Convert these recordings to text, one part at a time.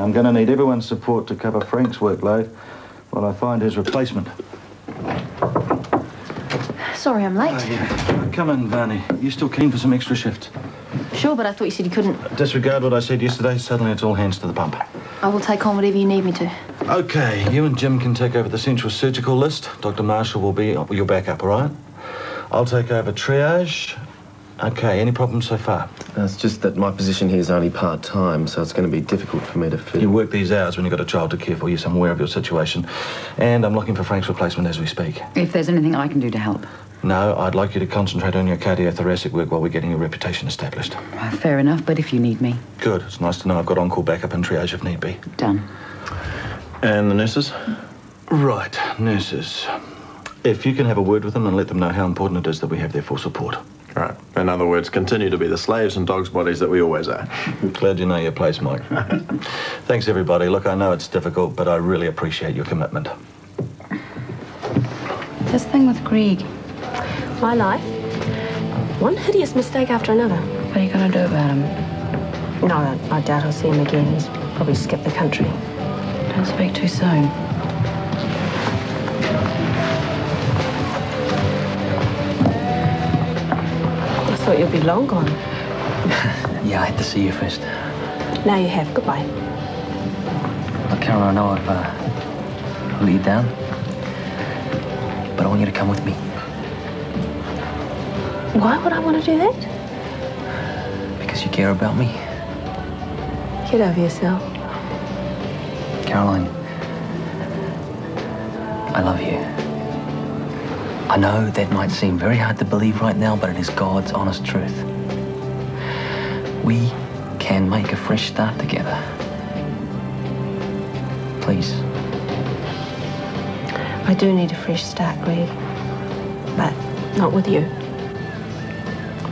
I'm going to need everyone's support to cover Frank's workload while I find his replacement. Sorry I'm late. Oh, yeah. Come in, Varney. You still keen for some extra shifts? Sure, but I thought you said you couldn't. Disregard what I said yesterday. Suddenly it's all hands to the pump. I will take on whatever you need me to. OK, you and Jim can take over the central surgical list. Dr. Marshall will be your backup, all right? I'll take over triage. OK, any problems so far? It's just that my position here is only part-time, so it's going to be difficult for me to fit. You work these hours when you've got a child to care for. Yes, I'm aware of your situation. And I'm looking for Frank's replacement as we speak. If there's anything I can do to help. No, I'd like you to concentrate on your cardiothoracic work while we're getting your reputation established. Fair enough, but if you need me. Good. It's nice to know I've got on-call backup and triage if need be. Done. And the nurses? Right, nurses. If you can have a word with them and let them know how important it is that we have their full support. Right. In other words, continue to be the slaves and dogs' bodies that we always are. Glad you know your place, Mike. Thanks, everybody. Look, I know it's difficult, but I really appreciate your commitment. This thing with Greg. My life. One hideous mistake after another. What are you going to do about him? No, I doubt I'll see him again. He's probably skipped the country. Don't speak too soon. I thought you'd be long gone. Yeah, I had to see you first. Now you have. Goodbye. Look, Carol, I know I've let you down, but I want you to come with me. Why would I want to do that? Because you care about me. Get over yourself. Caroline, I love you. I know that might seem very hard to believe right now, but it is God's honest truth. We can make a fresh start together. Please. I do need a fresh start, Greg. But not with you.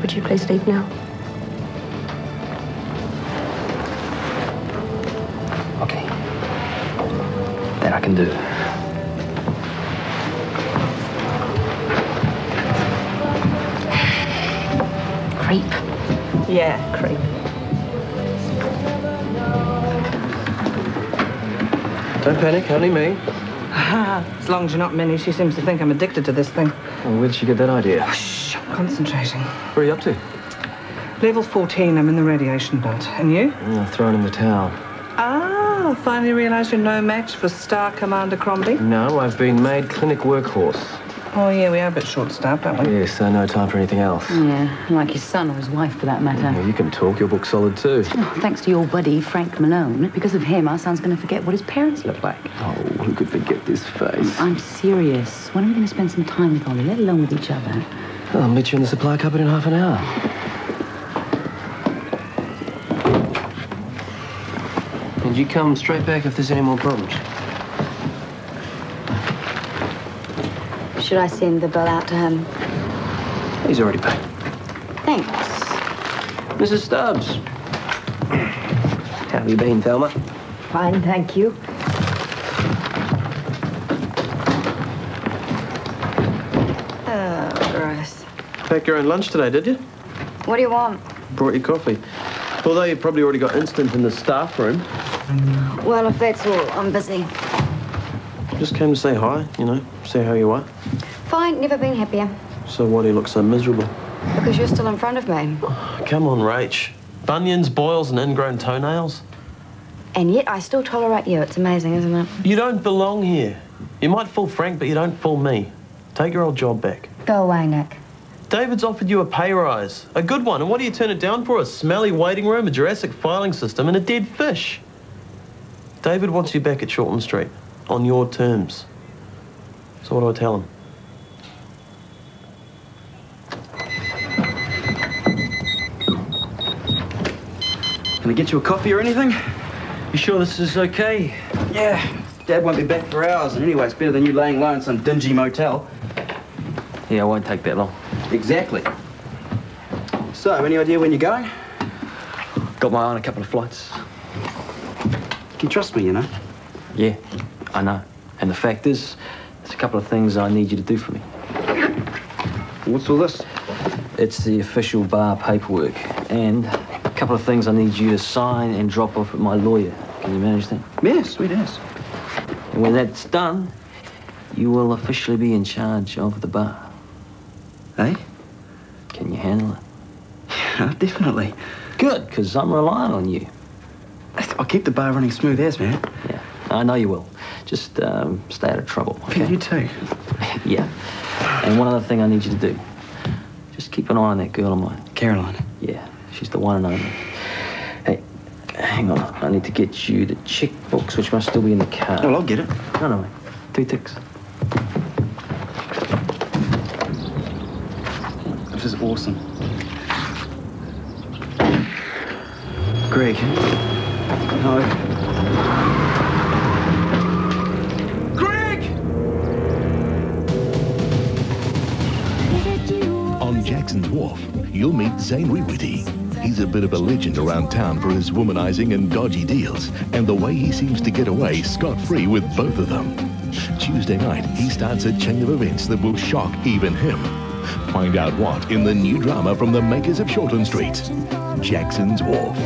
Would you please leave now? Okay. That I can do. Creep. Yeah, creep. Don't panic, only me. As long as you're not Minnie, she seems to think I'm addicted to this thing. Well, where did she get that idea? Shh, I'm concentrating. Where are you up to? Level 14, I'm in the radiation belt. And you? I've thrown in the towel. Ah, finally realised you're no match for Star Commander Crombie? No, I've been made clinic workhorse. Oh, yeah, we are a bit short-staffed, aren't we? Yes, no time for anything else. Yeah, like his son or his wife, for that matter. Yeah, you can talk. Your book's solid, too. Oh, thanks to your buddy, Frank Malone. Because of him, our son's going to forget what his parents look like. Oh, who could forget this face? I'm serious. When are we going to spend some time with Ollie, let alone with each other? I'll meet you in the supply cupboard in half an hour. And you come straight back if there's any more problems. Should I send the bill out to him? He's already paid. Thanks. Mrs. Stubbs. How have you been, Thelma? Fine, thank you. Oh, gross. Pack your own lunch today, did you? What do you want? Brought you coffee. Although you probably already got instant in the staff room. Well, if that's all, I'm busy. Just came to say hi, you know, see how you are. Fine, never been happier. So why do you look so miserable? Because you're still in front of me. Come on, Rach. Bunions, boils, and ingrown toenails. And yet I still tolerate you. It's amazing, isn't it? You don't belong here. You might fool Frank, but you don't fool me. Take your old job back. Go away, Nick. David's offered you a pay rise. A good one. And what do you turn it down for? A smelly waiting room, a Jurassic filing system, and a dead fish. David wants you back at Shortland Street. On your terms. So what do I tell him? Can I get you a coffee or anything? You sure this is okay? Yeah. Dad won't be back for hours, and anyway, it's better than you laying low in some dingy motel. Yeah, it won't take that long. Exactly. So, any idea when you're going? Got my eye on a couple of flights. You can trust me, you know. Yeah, I know. And the fact is, there's a couple of things I need you to do for me. What's all this? It's the official bar paperwork. And a couple of things I need you to sign and drop off at my lawyer. Can you manage that? Yes, sweet as. And when that's done, you will officially be in charge of the bar. Eh? Can you handle it? Yeah, definitely. Good, because I'm relying on you. I'll keep the bar running smooth as, man. Yeah, I know you will. Just stay out of trouble, okay? You too. Yeah. And one other thing I need you to do. Just keep an eye on that girl of mine. Caroline. Yeah, she's the one and only. Hey, hang on. I need to get you the checkbooks, which must still be in the car. Well, I'll get it. No, mate. 2 ticks. This is awesome. Greg. No. Greg! On Jackson's Wharf, you'll meet Zane Rewitty. He's a bit of a legend around town for his womanizing and dodgy deals, and the way he seems to get away scot-free with both of them. Tuesday night, he starts a chain of events that will shock even him. Find out what in the new drama from the makers of Shorten Street, Jackson's Wharf.